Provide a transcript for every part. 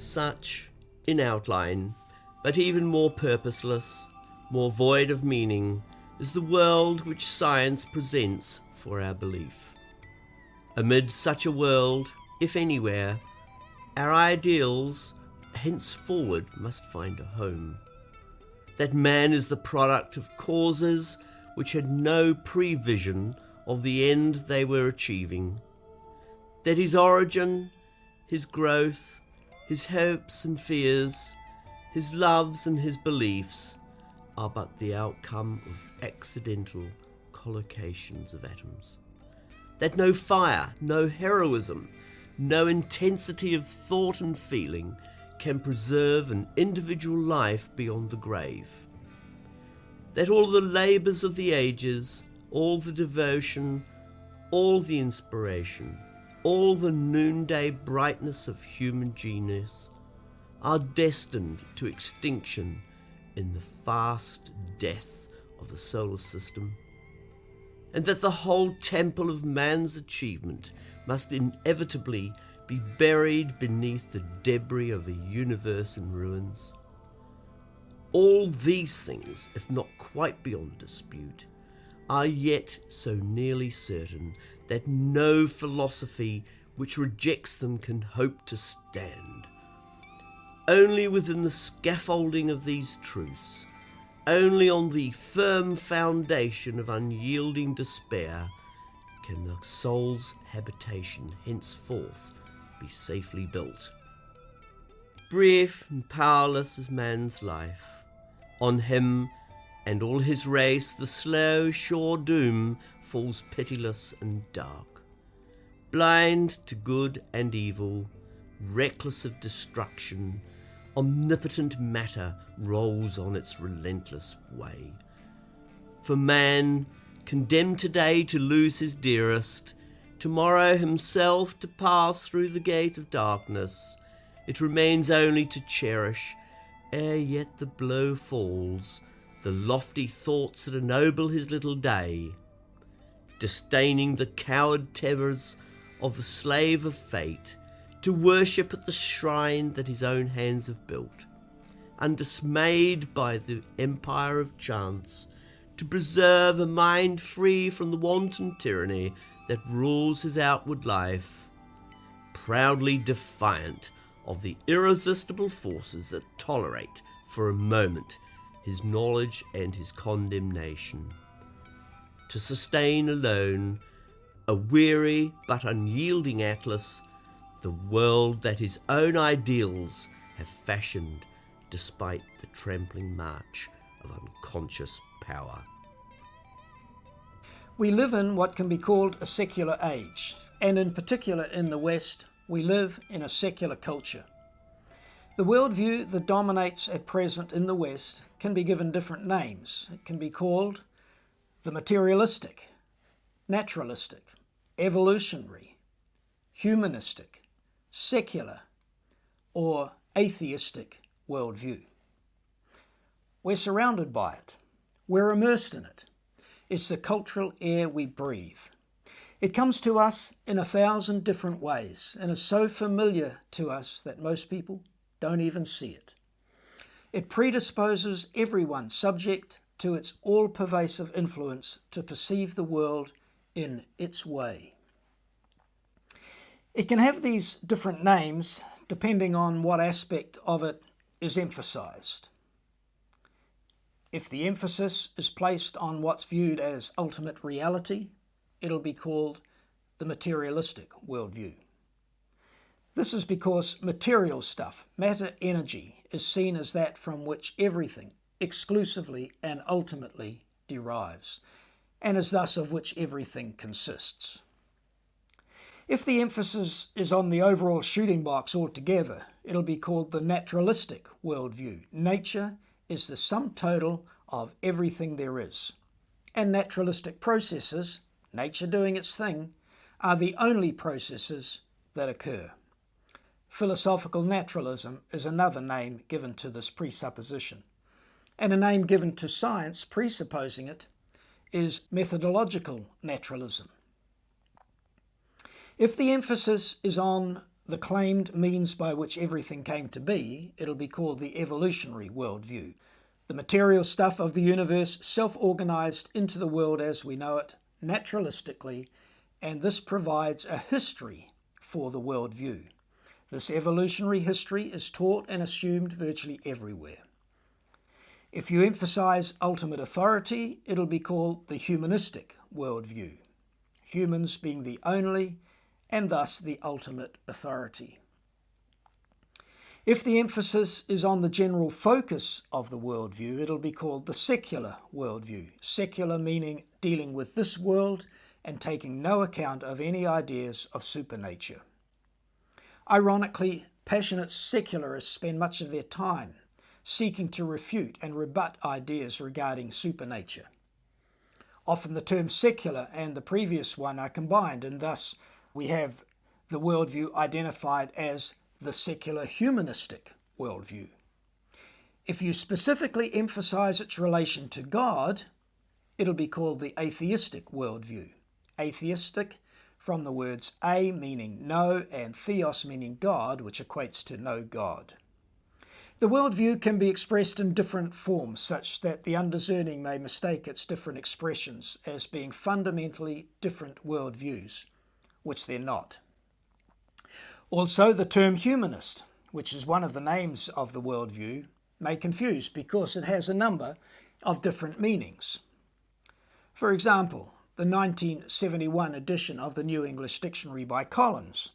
Such, in outline, but even more purposeless, more void of meaning, is the world which science presents for our belief. Amid such a world, if anywhere, our ideals henceforward must find a home. That man is the product of causes which had no prevision of the end they were achieving. That his origin, his growth, his hopes and fears, his loves and his beliefs are but the outcome of accidental collocations of atoms. That no fire, no heroism, no intensity of thought and feeling can preserve an individual life beyond the grave. That all the labours of the ages, all the devotion, all the inspiration, all the noonday brightness of human genius are destined to extinction in the fast death of the solar system, and that the whole temple of man's achievement must inevitably be buried beneath the debris of a universe in ruins. All these things, if not quite beyond dispute, are yet so nearly certain that no philosophy which rejects them can hope to stand. Only within the scaffolding of these truths, only on the firm foundation of unyielding despair, can the soul's habitation henceforth be safely built. Brief and powerless is man's life. On him and all his race the slow, sure doom falls pitiless and dark. Blind to good and evil, reckless of destruction, omnipotent matter rolls on its relentless way. For man, condemned today to lose his dearest, tomorrow himself to pass through the gate of darkness, it remains only to cherish, ere yet the blow falls, the lofty thoughts that ennoble his little day, disdaining the coward terrors of the slave of fate, to worship at the shrine that his own hands have built, undismayed by the empire of chance, to preserve a mind free from the wanton tyranny that rules his outward life, proudly defiant of the irresistible forces that tolerate for a moment his knowledge and his condemnation, to sustain alone, a weary but unyielding Atlas, the world that his own ideals have fashioned despite the trampling march of unconscious power. We live in what can be called a secular age, and in particular in the West, we live in a secular culture. The worldview that dominates at present in the West can be given different names. It can be called the materialistic, naturalistic, evolutionary, humanistic, secular, or atheistic worldview. We're surrounded by it. We're immersed in it. It's the cultural air we breathe. It comes to us in 1,000 different ways and is so familiar to us that most people don't even see it. It predisposes everyone subject to its all-pervasive influence to perceive the world in its way. It can have these different names depending on what aspect of it is emphasized. If the emphasis is placed on what's viewed as ultimate reality, it'll be called the materialistic worldview. This is because material stuff, matter, energy, is seen as that from which everything exclusively and ultimately derives, and is thus of which everything consists. If the emphasis is on the overall shooting box altogether, it'll be called the naturalistic worldview. Nature is the sum total of everything there is. And naturalistic processes, nature doing its thing, are the only processes that occur. Philosophical naturalism is another name given to this presupposition. And a name given to science presupposing it is methodological naturalism. If the emphasis is on the claimed means by which everything came to be, it'll be called the evolutionary worldview. The material stuff of the universe self-organized into the world as we know it, naturalistically, and this provides a history for the worldview. This evolutionary history is taught and assumed virtually everywhere. If you emphasize ultimate authority, it'll be called the humanistic worldview, humans being the only and thus the ultimate authority. If the emphasis is on the general focus of the worldview, it'll be called the secular worldview. Secular meaning dealing with this world and taking no account of any ideas of supernature. Ironically, passionate secularists spend much of their time seeking to refute and rebut ideas regarding supernature. Often the term secular and the previous one are combined, and thus we have the worldview identified as the secular humanistic worldview. If you specifically emphasize its relation to God, it'll be called the atheistic worldview. Atheistic from the words a meaning no and theos meaning God, which equates to no God. The worldview can be expressed in different forms, such that the undiscerning may mistake its different expressions as being fundamentally different worldviews, which they're not. Also, the term humanist, which is one of the names of the worldview, may confuse because it has a number of different meanings. For example, the 1971 edition of the New English Dictionary by Collins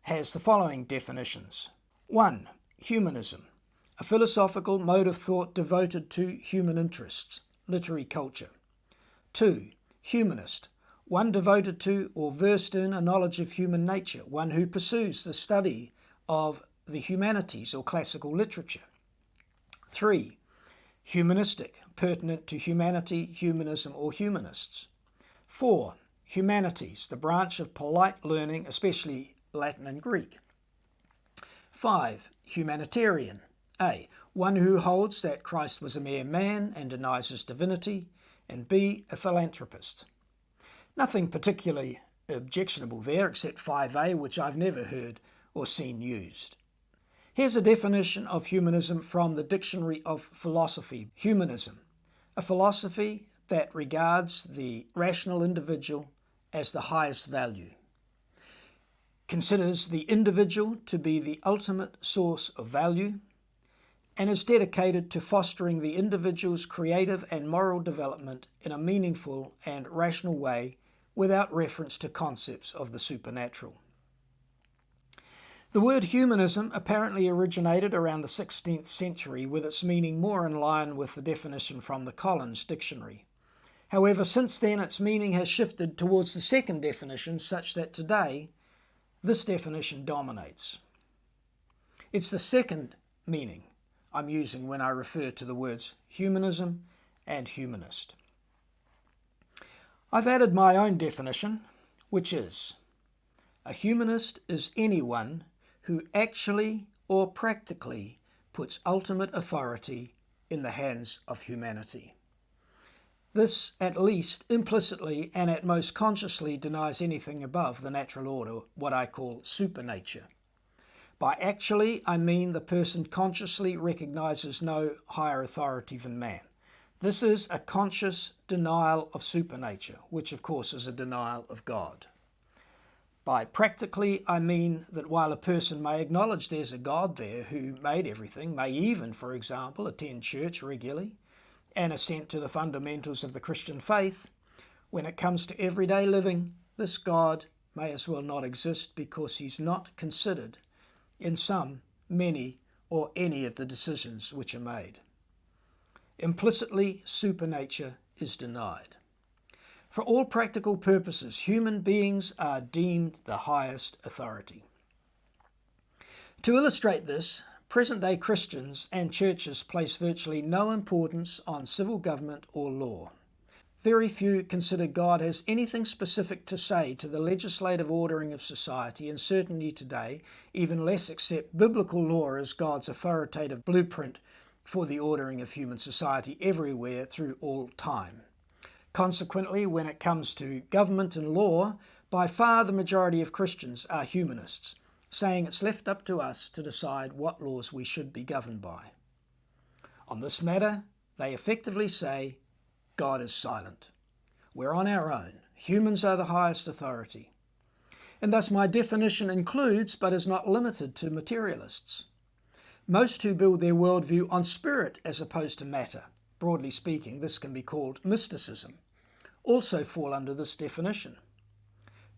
has the following definitions. 1. Humanism, a philosophical mode of thought devoted to human interests, literary culture. 2. Humanist, one devoted to or versed in a knowledge of human nature, one who pursues the study of the humanities or classical literature. 3. Humanistic, pertinent to humanity, humanism, or humanists. 4. Humanities, the branch of polite learning, especially Latin and Greek. 5. Humanitarian, A. One who holds that Christ was a mere man and denies his divinity, and B. A philanthropist. Nothing particularly objectionable there except 5A, which I've never heard or seen used. Here's a definition of humanism from the Dictionary of Philosophy. Humanism, a philosophy that regards the rational individual as the highest value, considers the individual to be the ultimate source of value, and is dedicated to fostering the individual's creative and moral development in a meaningful and rational way without reference to concepts of the supernatural. The word humanism apparently originated around the 16th century, with its meaning more in line with the definition from the Collins Dictionary. However, since then its meaning has shifted towards the second definition, such that today this definition dominates. It's the second meaning I'm using when I refer to the words humanism and humanist. I've added my own definition, which is: a humanist is anyone who actually or practically puts ultimate authority in the hands of humanity. This, at least implicitly and at most consciously, denies anything above the natural order, what I call supernature. By actually, I mean the person consciously recognizes no higher authority than man. This is a conscious denial of supernature, which of course is a denial of God. By practically, I mean that while a person may acknowledge there's a God there who made everything, may even, for example, attend church regularly and assent to the fundamentals of the Christian faith, when it comes to everyday living, this God may as well not exist because he's not considered in some, many, or any of the decisions which are made. Implicitly, supernature is denied. For all practical purposes, human beings are deemed the highest authority. To illustrate this, present-day Christians and churches place virtually no importance on civil government or law. Very few consider God has anything specific to say to the legislative ordering of society, and certainly today, even less accept biblical law as God's authoritative blueprint for the ordering of human society everywhere through all time. Consequently, when it comes to government and law, by far the majority of Christians are humanists, saying it's left up to us to decide what laws we should be governed by. On this matter, they effectively say, God is silent. We're on our own. Humans are the highest authority. And thus my definition includes, but is not limited to, materialists. Most who build their worldview on spirit as opposed to matter, broadly speaking, this can be called mysticism, also fall under this definition.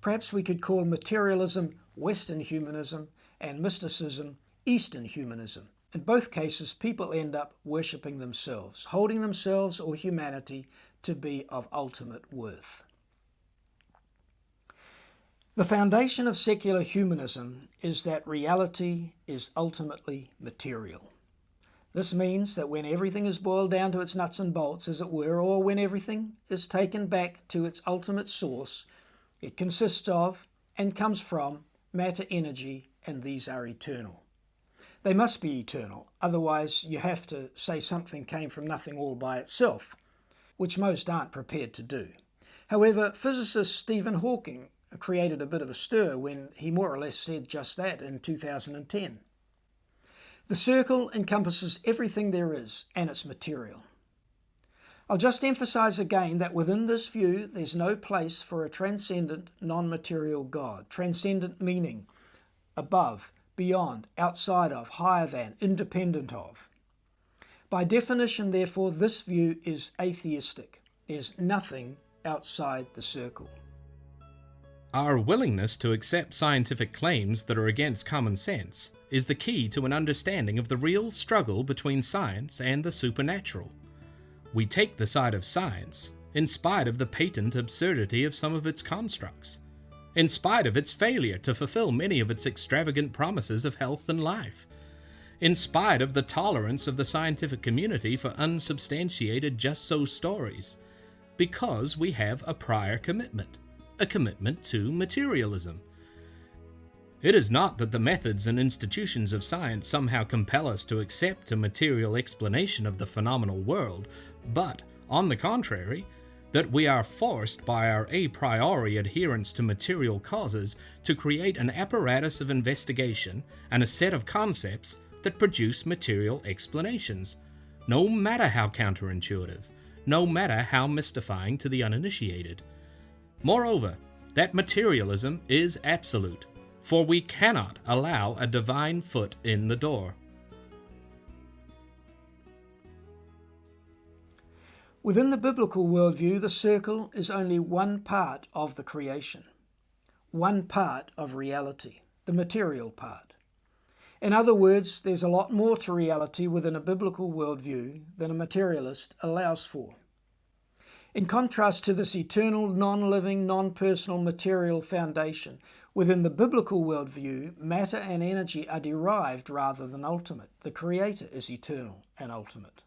Perhaps we could call materialism Western humanism and mysticism Eastern humanism. In both cases, people end up worshipping themselves, holding themselves or humanity to be of ultimate worth. The foundation of secular humanism is that reality is ultimately material. This means that when everything is boiled down to its nuts and bolts, as it were, or when everything is taken back to its ultimate source, it consists of and comes from matter, energy, and these are eternal. They must be eternal, otherwise you have to say something came from nothing all by itself, which most aren't prepared to do. However, physicist Stephen Hawking created a bit of a stir when he more or less said just that in 2010. The circle encompasses everything there is, and it's material. I'll just emphasize again that within this view there's no place for a transcendent, non-material God. Transcendent meaning above, beyond, outside of, higher than, independent of. By definition, therefore, this view is atheistic. There's nothing outside the circle. Our willingness to accept scientific claims that are against common sense is the key to an understanding of the real struggle between science and the supernatural. We take the side of science, in spite of the patent absurdity of some of its constructs, in spite of its failure to fulfill many of its extravagant promises of health and life, in spite of the tolerance of the scientific community for unsubstantiated just-so stories, because we have a prior commitment, a commitment to materialism. It is not that the methods and institutions of science somehow compel us to accept a material explanation of the phenomenal world, but, on the contrary, that we are forced by our a priori adherence to material causes to create an apparatus of investigation and a set of concepts that produce material explanations, no matter how counterintuitive, no matter how mystifying to the uninitiated. Moreover, that materialism is absolute, for we cannot allow a divine foot in the door. Within the biblical worldview, the circle is only one part of the creation, one part of reality, the material part. In other words, there's a lot more to reality within a biblical worldview than a materialist allows for. In contrast to this eternal, non-living, non-personal material foundation, within the biblical worldview, matter and energy are derived rather than ultimate. The Creator is eternal and ultimate.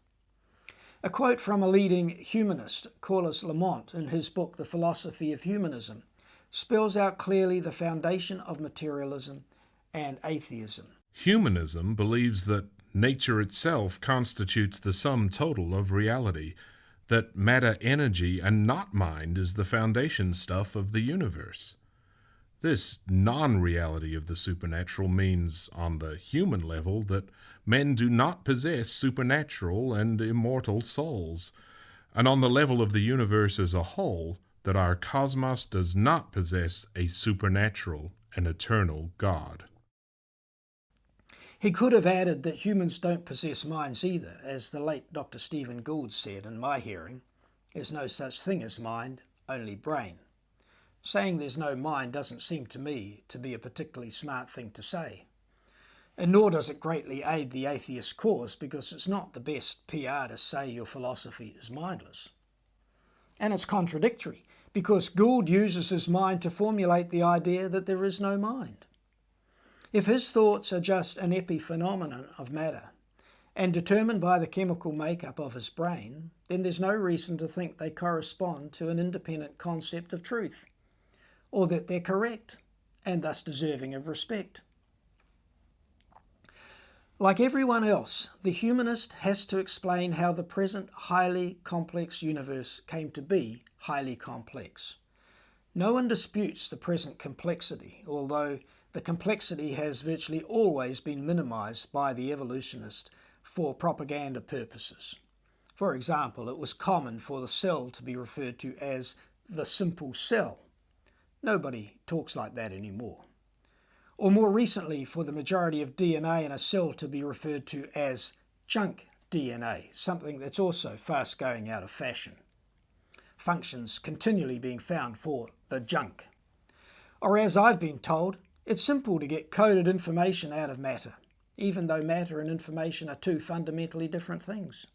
A quote from a leading humanist, Corliss Lamont, in his book The Philosophy of Humanism, spells out clearly the foundation of materialism and atheism. Humanism believes that nature itself constitutes the sum total of reality, that matter, energy, and not mind is the foundation stuff of the universe. This non-reality of the supernatural means, on the human level, that men do not possess supernatural and immortal souls, and on the level of the universe as a whole, that our cosmos does not possess a supernatural and eternal God. He could have added that humans don't possess minds either, as the late Dr. Stephen Gould said in my hearing, "There's no such thing as mind, only brain." Saying there's no mind doesn't seem to me to be a particularly smart thing to say. And nor does it greatly aid the atheist cause, because it's not the best PR to say your philosophy is mindless. And it's contradictory, because Gould uses his mind to formulate the idea that there is no mind. If his thoughts are just an epiphenomenon of matter, and determined by the chemical makeup of his brain, then there's no reason to think they correspond to an independent concept of truth, or that they're correct, and thus deserving of respect. Like everyone else, the humanist has to explain how the present highly complex universe came to be highly complex. No one disputes the present complexity, although the complexity has virtually always been minimized by the evolutionist for propaganda purposes. For example, it was common for the cell to be referred to as the simple cell. Nobody talks like that anymore. Or more recently, for the majority of DNA in a cell to be referred to as junk DNA, something that's also fast going out of fashion. Functions continually being found for the junk. Or as I've been told, it's simple to get coded information out of matter, even though matter and information are two fundamentally different things.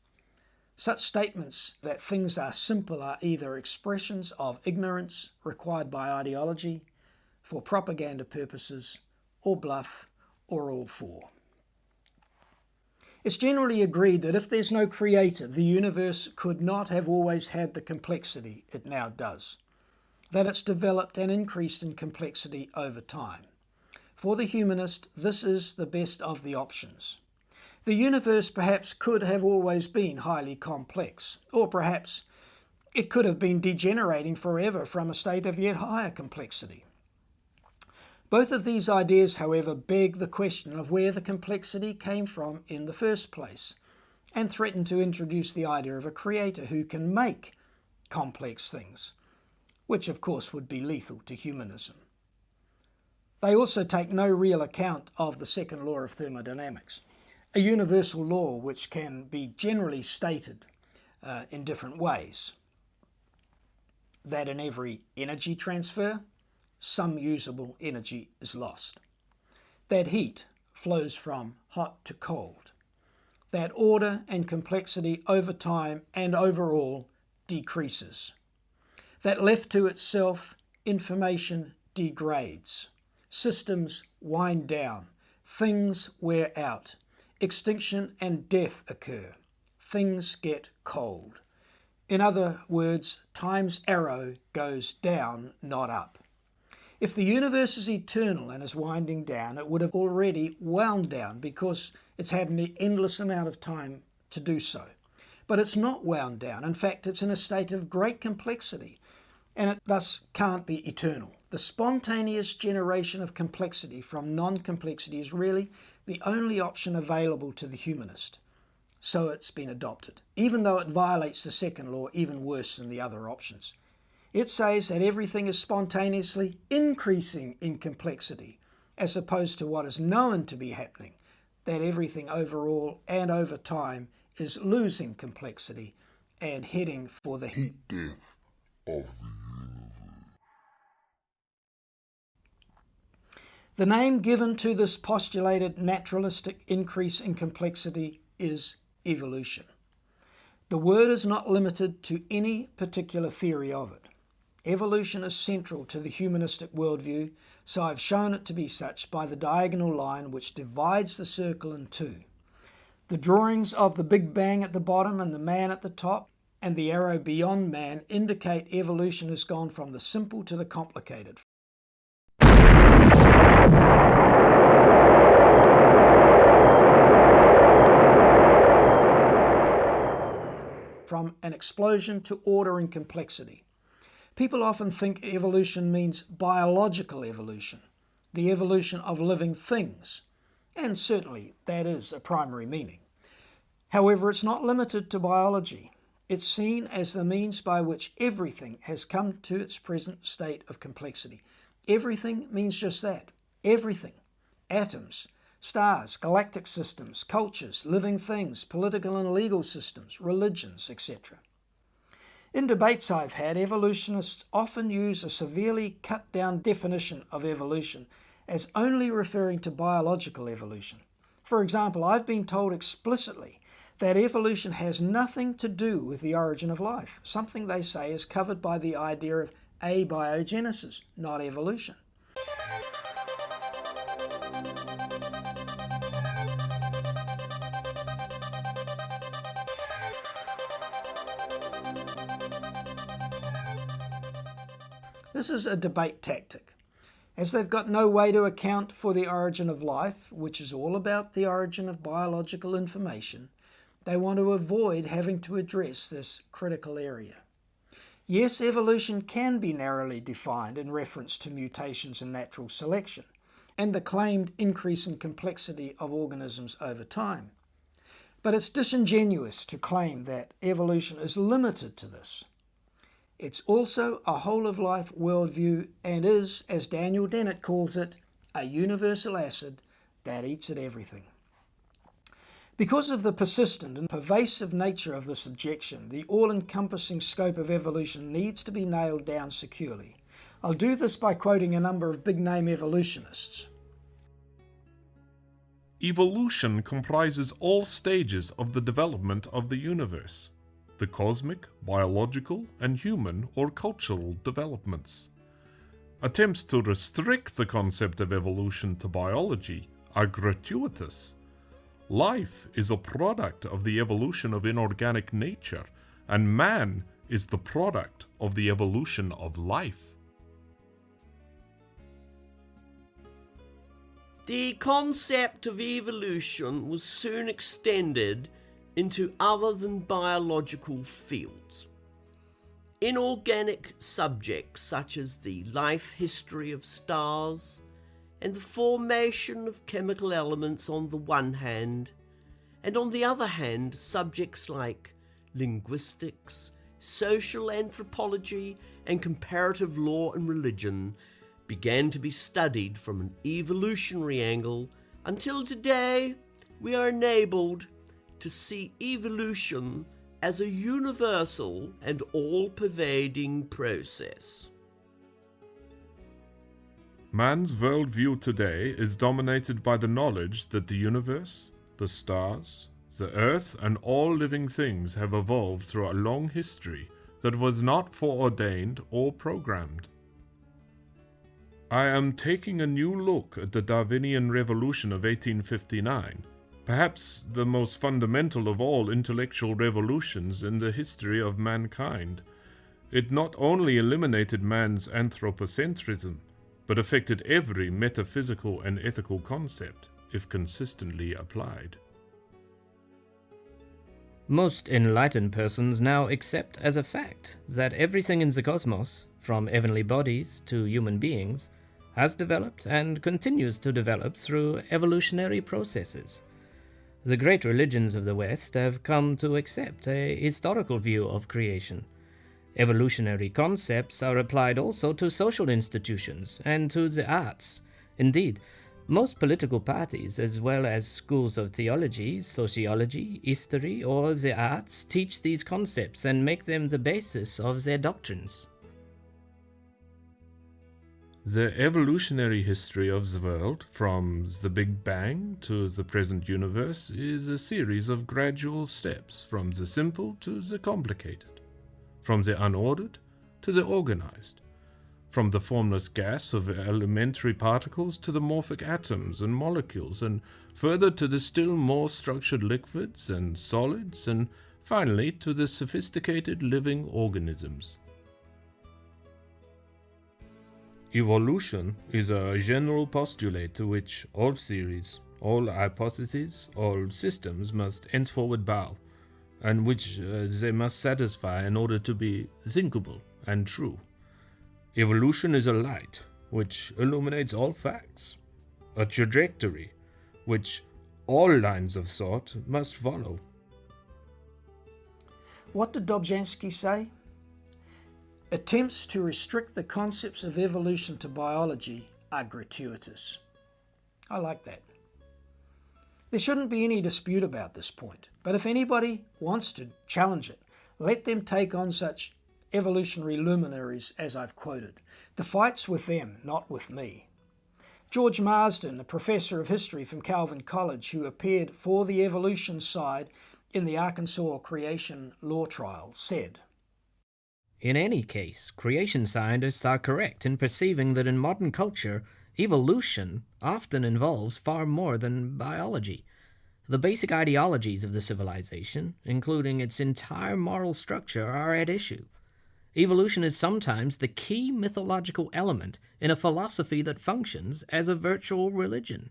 Such statements that things are simple are either expressions of ignorance required by ideology, for propaganda purposes, or bluff, or all four. It's generally agreed that if there's no creator, the universe could not have always had the complexity it now does, that it's developed and increased in complexity over time. For the humanist, this is the best of the options. The universe perhaps could have always been highly complex, or perhaps it could have been degenerating forever from a state of yet higher complexity. Both of these ideas, however, beg the question of where the complexity came from in the first place, and threaten to introduce the idea of a creator who can make complex things, which of course would be lethal to humanism. They also take no real account of the second law of thermodynamics, a universal law which can be generally stated in different ways. That in every energy transfer, some usable energy is lost. That heat flows from hot to cold. That order and complexity over time and overall decreases. That left to itself, information degrades. Systems wind down. Things wear out. Extinction and death occur. Things get cold. In other words, time's arrow goes down, not up. If the universe is eternal and is winding down, it would have already wound down because it's had an endless amount of time to do so. But it's not wound down. In fact, it's in a state of great complexity, and it thus can't be eternal. The spontaneous generation of complexity from non-complexity is really the only option available to the humanist. So it's been adopted, even though it violates the second law even worse than the other options. It says that everything is spontaneously increasing in complexity, as opposed to what is known to be happening, that everything overall and over time is losing complexity and heading for the heat death of the universe. The name given to this postulated naturalistic increase in complexity is evolution. The word is not limited to any particular theory of it. Evolution is central to the humanistic worldview, so I've shown it to be such by the diagonal line which divides the circle in two. The drawings of the Big Bang at the bottom and the man at the top, and the arrow beyond man, indicate evolution has gone from the simple to the complicated. From an explosion to order and complexity. People often think evolution means biological evolution, the evolution of living things, and certainly that is a primary meaning. However, it's not limited to biology. It's seen as the means by which everything has come to its present state of complexity. Everything means just that. Everything. Atoms, stars, galactic systems, cultures, living things, political and legal systems, religions, etc. In debates I've had, evolutionists often use a severely cut-down definition of evolution as only referring to biological evolution. For example, I've been told explicitly that evolution has nothing to do with the origin of life, something they say is covered by the idea of abiogenesis, not evolution. This is a debate tactic. As they've got no way to account for the origin of life, which is all about the origin of biological information, they want to avoid having to address this critical area. Yes, evolution can be narrowly defined in reference to mutations and natural selection, and the claimed increase in complexity of organisms over time. But it's disingenuous to claim that evolution is limited to this. It's also a whole-of-life worldview and is, as Daniel Dennett calls it, a universal acid that eats at everything. Because of the persistent and pervasive nature of this objection, the all-encompassing scope of evolution needs to be nailed down securely. I'll do this by quoting a number of big-name evolutionists. Evolution comprises all stages of the development of the universe, the cosmic, biological, and human or cultural developments. Attempts to restrict the concept of evolution to biology are gratuitous. Life is a product of the evolution of inorganic nature, and man is the product of the evolution of life. The concept of evolution was soon extended into other than biological fields. Inorganic subjects such as the life history of stars and the formation of chemical elements on the one hand, and on the other hand subjects like linguistics, social anthropology, and comparative law and religion began to be studied from an evolutionary angle until today we are enabled to see evolution as a universal and all-pervading process. Man's worldview today is dominated by the knowledge that the universe, the stars, the earth, and all living things have evolved through a long history that was not foreordained or programmed. I am taking a new look at the Darwinian Revolution of 1859, perhaps the most fundamental of all intellectual revolutions in the history of mankind. It not only eliminated man's anthropocentrism, but affected every metaphysical and ethical concept, if consistently applied. Most enlightened persons now accept as a fact that everything in the cosmos, from heavenly bodies to human beings, has developed and continues to develop through evolutionary processes. The great religions of the West have come to accept a historical view of creation. Evolutionary concepts are applied also to social institutions and to the arts. Indeed, most political parties, as well as schools of theology, sociology, history, or the arts, teach these concepts and make them the basis of their doctrines. The evolutionary history of the world, from the Big Bang to the present universe, is a series of gradual steps from the simple to the complicated, from the unordered to the organized, from the formless gas of elementary particles to the morphic atoms and molecules, and further to the still more structured liquids and solids, and finally to the sophisticated living organisms. Evolution is a general postulate to which all theories, all hypotheses, all systems must henceforward bow, and which they must satisfy in order to be thinkable and true. Evolution is a light which illuminates all facts, a trajectory which all lines of thought must follow. What did Dobzhansky say? Attempts to restrict the concepts of evolution to biology are gratuitous. I like that. There shouldn't be any dispute about this point, but if anybody wants to challenge it, let them take on such evolutionary luminaries as I've quoted. The fight's with them, not with me. George Marsden, a professor of history from Calvin College who appeared for the evolution side in the Arkansas creation law trial, said, In any case, creation scientists are correct in perceiving that in modern culture, evolution often involves far more than biology. The basic ideologies of the civilization, including its entire moral structure, are at issue. Evolution is sometimes the key mythological element in a philosophy that functions as a virtual religion.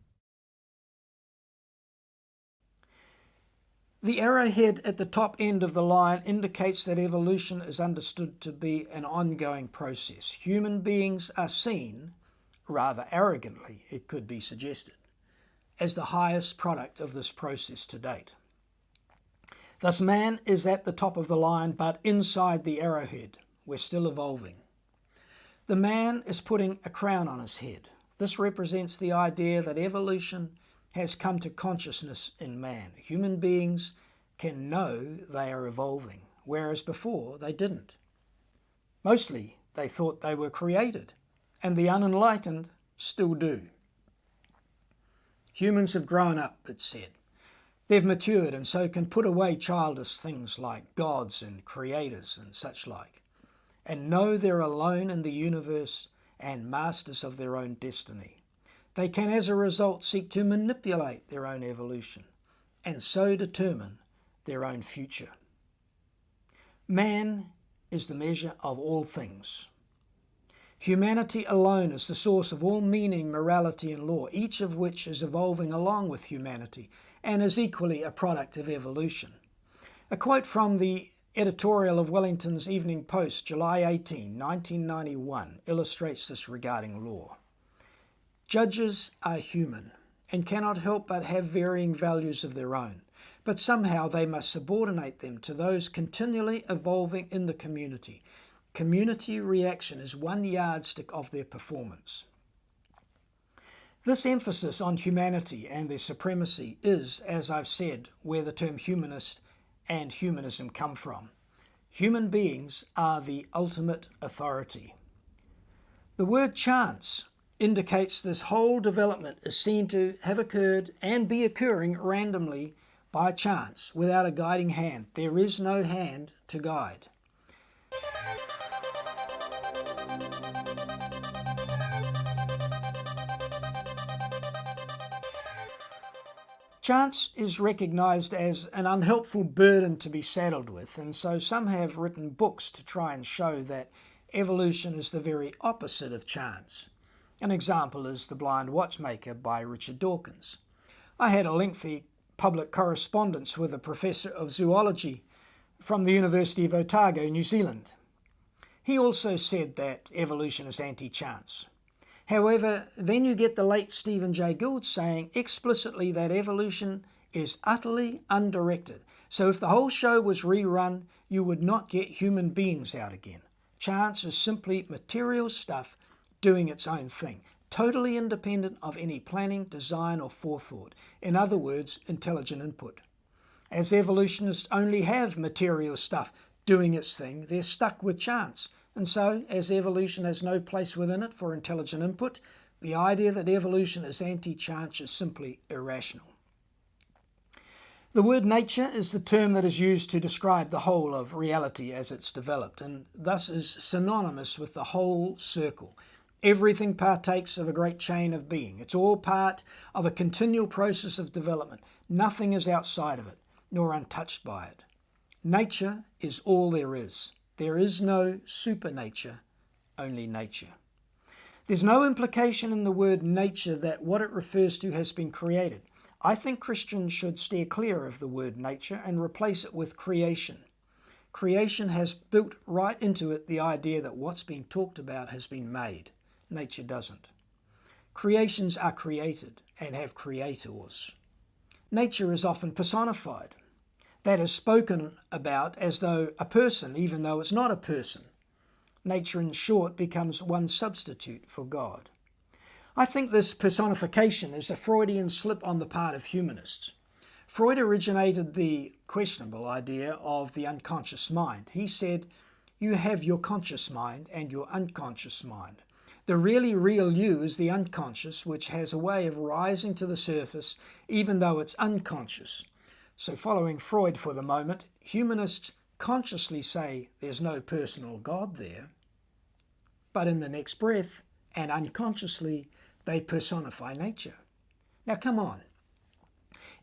The arrowhead at the top end of the line indicates that evolution is understood to be an ongoing process. Human beings are seen rather arrogantly it could be suggested, as the highest product of this process to date. Thus man is at the top of the line, but inside the arrowhead. We're still evolving. The man is putting a crown on his head. This represents the idea that evolution has come to consciousness in man. Human beings can know they are evolving, whereas before they didn't. Mostly they thought they were created, and the unenlightened still do. Humans have grown up, it's said. They've matured and so can put away childish things like gods and creators and such like, and know they're alone in the universe and masters of their own destiny. They can, as a result, seek to manipulate their own evolution and so determine their own future. Man is the measure of all things. Humanity alone is the source of all meaning, morality and law, each of which is evolving along with humanity and is equally a product of evolution. A quote from the editorial of Wellington's Evening Post, July 18, 1991, illustrates this regarding law. Judges are human and cannot help but have varying values of their own, but somehow they must subordinate them to those continually evolving in the community. Community reaction is one yardstick of their performance. This emphasis on humanity and their supremacy is, as I've said, where the term humanist and humanism come from. Human beings are the ultimate authority. The word chance indicates this whole development is seen to have occurred and be occurring randomly by chance, without a guiding hand. There is no hand to guide. Chance is recognized as an unhelpful burden to be saddled with, and so some have written books to try and show that evolution is the very opposite of chance. An example is The Blind Watchmaker by Richard Dawkins. I had a lengthy public correspondence with a professor of zoology from the University of Otago, New Zealand. He also said that evolution is anti-chance. However, then you get the late Stephen Jay Gould saying explicitly that evolution is utterly undirected. So if the whole show was rerun, you would not get human beings out again. Chance is simply material stuff doing its own thing, totally independent of any planning, design or forethought. In other words, intelligent input. As evolutionists only have material stuff doing its thing, they're stuck with chance. And so, as evolution has no place within it for intelligent input, the idea that evolution is anti-chance is simply irrational. The word nature is the term that is used to describe the whole of reality as it's developed, and thus is synonymous with the whole circle. Everything partakes of a great chain of being. It's all part of a continual process of development. Nothing is outside of it, nor untouched by it. Nature is all there is. There is no supernature, only nature. There's no implication in the word nature that what it refers to has been created. I think Christians should steer clear of the word nature and replace it with creation. Creation has built right into it the idea that what's being talked about has been made. Nature doesn't. Creations are created and have creators. Nature is often personified. That is spoken about as though a person, even though it's not a person. Nature, in short, becomes one substitute for God. I think this personification is a Freudian slip on the part of humanists. Freud originated the questionable idea of the unconscious mind. He said, you have your conscious mind and your unconscious mind. The really real you is the unconscious, which has a way of rising to the surface even though it's unconscious. So following Freud for the moment, humanists consciously say there's no personal God there, but in the next breath and unconsciously they personify nature. Now come on,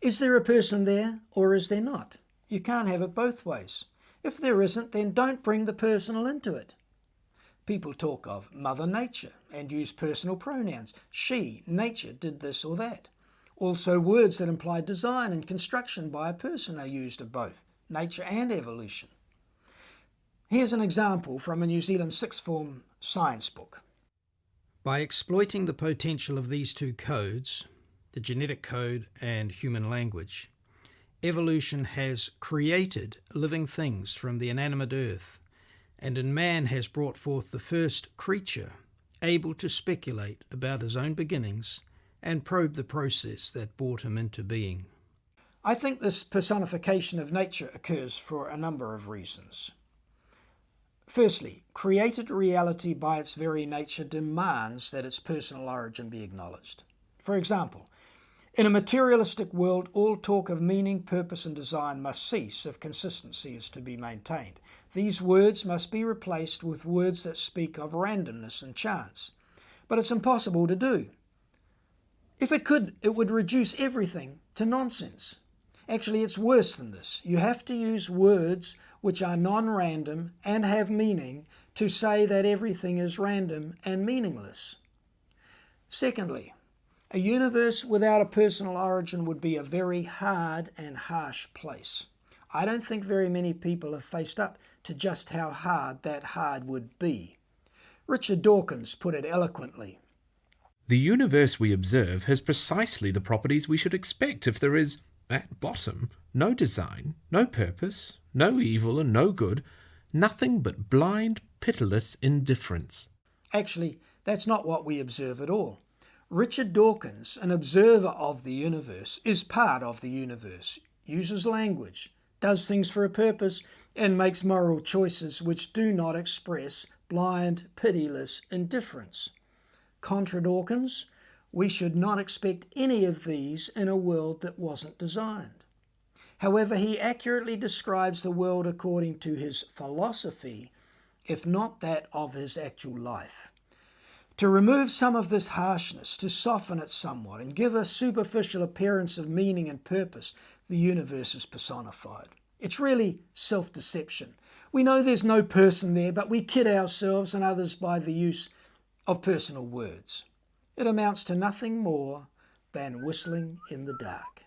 is there a person there or is there not? You can't have it both ways. If there isn't, then don't bring the personal into it. People talk of Mother Nature and use personal pronouns. She, nature, did this or that. Also, words that imply design and construction by a person are used of both nature and evolution. Here's an example from a New Zealand sixth form science book. By exploiting the potential of these two codes, the genetic code and human language, evolution has created living things from the inanimate earth, and in man has brought forth the first creature able to speculate about his own beginnings and probe the process that brought him into being. I think this personification of nature occurs for a number of reasons. Firstly, created reality by its very nature demands that its personal origin be acknowledged. For example, in a materialistic world, all talk of meaning, purpose and design must cease if consistency is to be maintained. These words must be replaced with words that speak of randomness and chance. But it's impossible to do. If it could, it would reduce everything to nonsense. Actually, it's worse than this. You have to use words which are non-random and have meaning to say that everything is random and meaningless. Secondly, a universe without a personal origin would be a very hard and harsh place. I don't think very many people have faced up to just how hard that hard would be. Richard Dawkins put it eloquently. The universe we observe has precisely the properties we should expect if there is, at bottom, no design, no purpose, no evil and no good, nothing but blind, pitiless indifference. Actually, that's not what we observe at all. Richard Dawkins, an observer of the universe, is part of the universe, uses language, does things for a purpose, and makes moral choices which do not express blind, pitiless indifference. Contra Dawkins, we should not expect any of these in a world that wasn't designed. However, he accurately describes the world according to his philosophy, if not that of his actual life. To remove some of this harshness, to soften it somewhat, and give a superficial appearance of meaning and purpose, the universe is personified. It's really self-deception. We know there's no person there, but we kid ourselves and others by the use of personal words. It amounts to nothing more than whistling in the dark.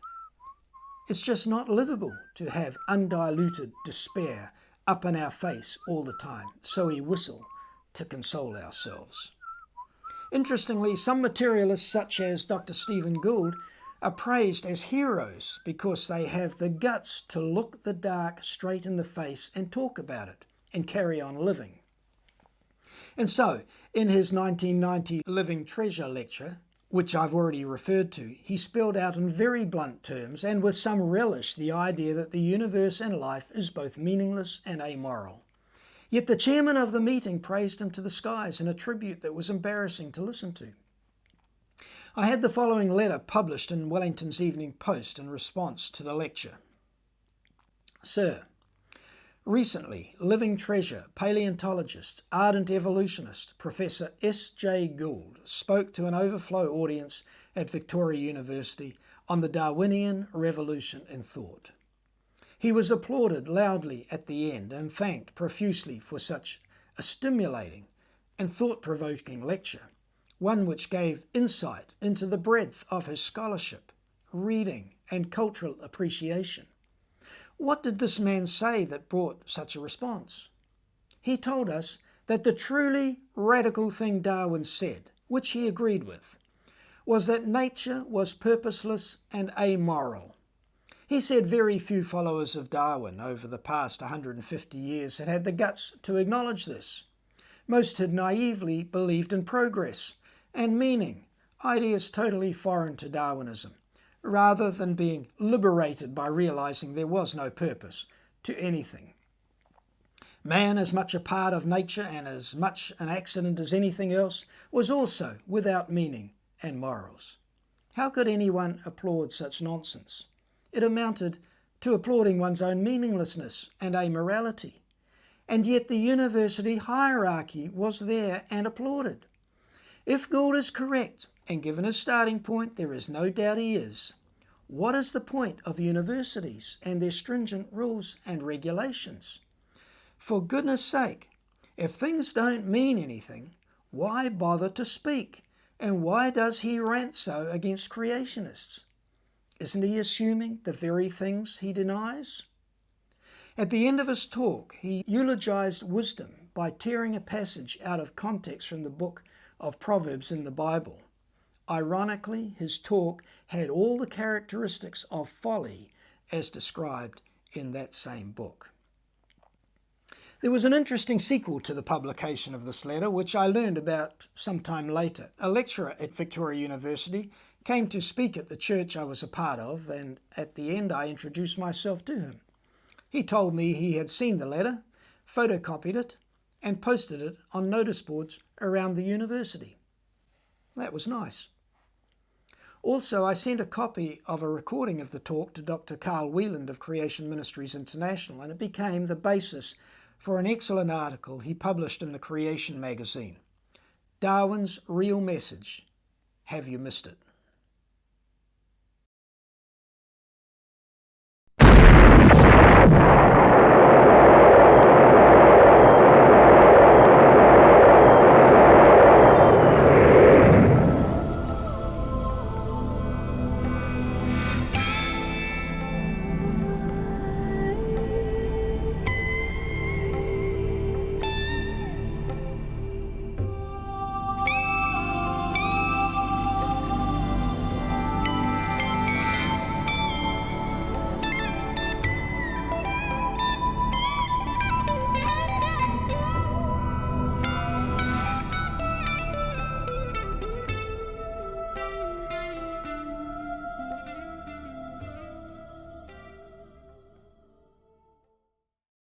It's just not livable to have undiluted despair up in our face all the time, so we whistle to console ourselves. Interestingly, some materialists such as Dr. Stephen Gould are praised as heroes because they have the guts to look the dark straight in the face and talk about it and carry on living. And so, in his 1990 Living Treasure lecture, which I've already referred to, he spelled out in very blunt terms and with some relish the idea that the universe and life is both meaningless and amoral. Yet the chairman of the meeting praised him to the skies in a tribute that was embarrassing to listen to. I had the following letter published in Wellington's Evening Post in response to the lecture. Sir, recently, Living Treasure paleontologist, ardent evolutionist, Professor S.J. Gould spoke to an overflow audience at Victoria University on the Darwinian revolution in thought. He was applauded loudly at the end and thanked profusely for such a stimulating and thought-provoking lecture, one which gave insight into the breadth of his scholarship, reading and cultural appreciation. What did this man say that brought such a response? He told us that the truly radical thing Darwin said, which he agreed with, was that nature was purposeless and amoral. He said very few followers of Darwin over the past 150 years had had the guts to acknowledge this. Most had naively believed in progress and meaning, ideas totally foreign to Darwinism, rather than being liberated by realizing there was no purpose to anything. Man, as much a part of nature and as much an accident as anything else, was also without meaning and morals. How could anyone applaud such nonsense? It amounted to applauding one's own meaninglessness and amorality. And yet the university hierarchy was there and applauded. If Gould is correct, and given his starting point, there is no doubt he is, what is the point of universities and their stringent rules and regulations? For goodness sake, if things don't mean anything, why bother to speak? And why does he rant so against creationists? Isn't he assuming the very things he denies? At the end of his talk, he eulogized wisdom by tearing a passage out of context from the book of Proverbs in the Bible. Ironically, his talk had all the characteristics of folly as described in that same book. There was an interesting sequel to the publication of this letter, which I learned about some time later. A lecturer at Victoria University came to speak at the church I was a part of, and at the end I introduced myself to him. He told me he had seen the letter, photocopied it, and posted it on notice boards around the university. That was nice. Also, I sent a copy of a recording of the talk to Dr. Carl Wieland of Creation Ministries International, and it became the basis for an excellent article he published in the Creation magazine. Darwin's Real Message. Have you missed it?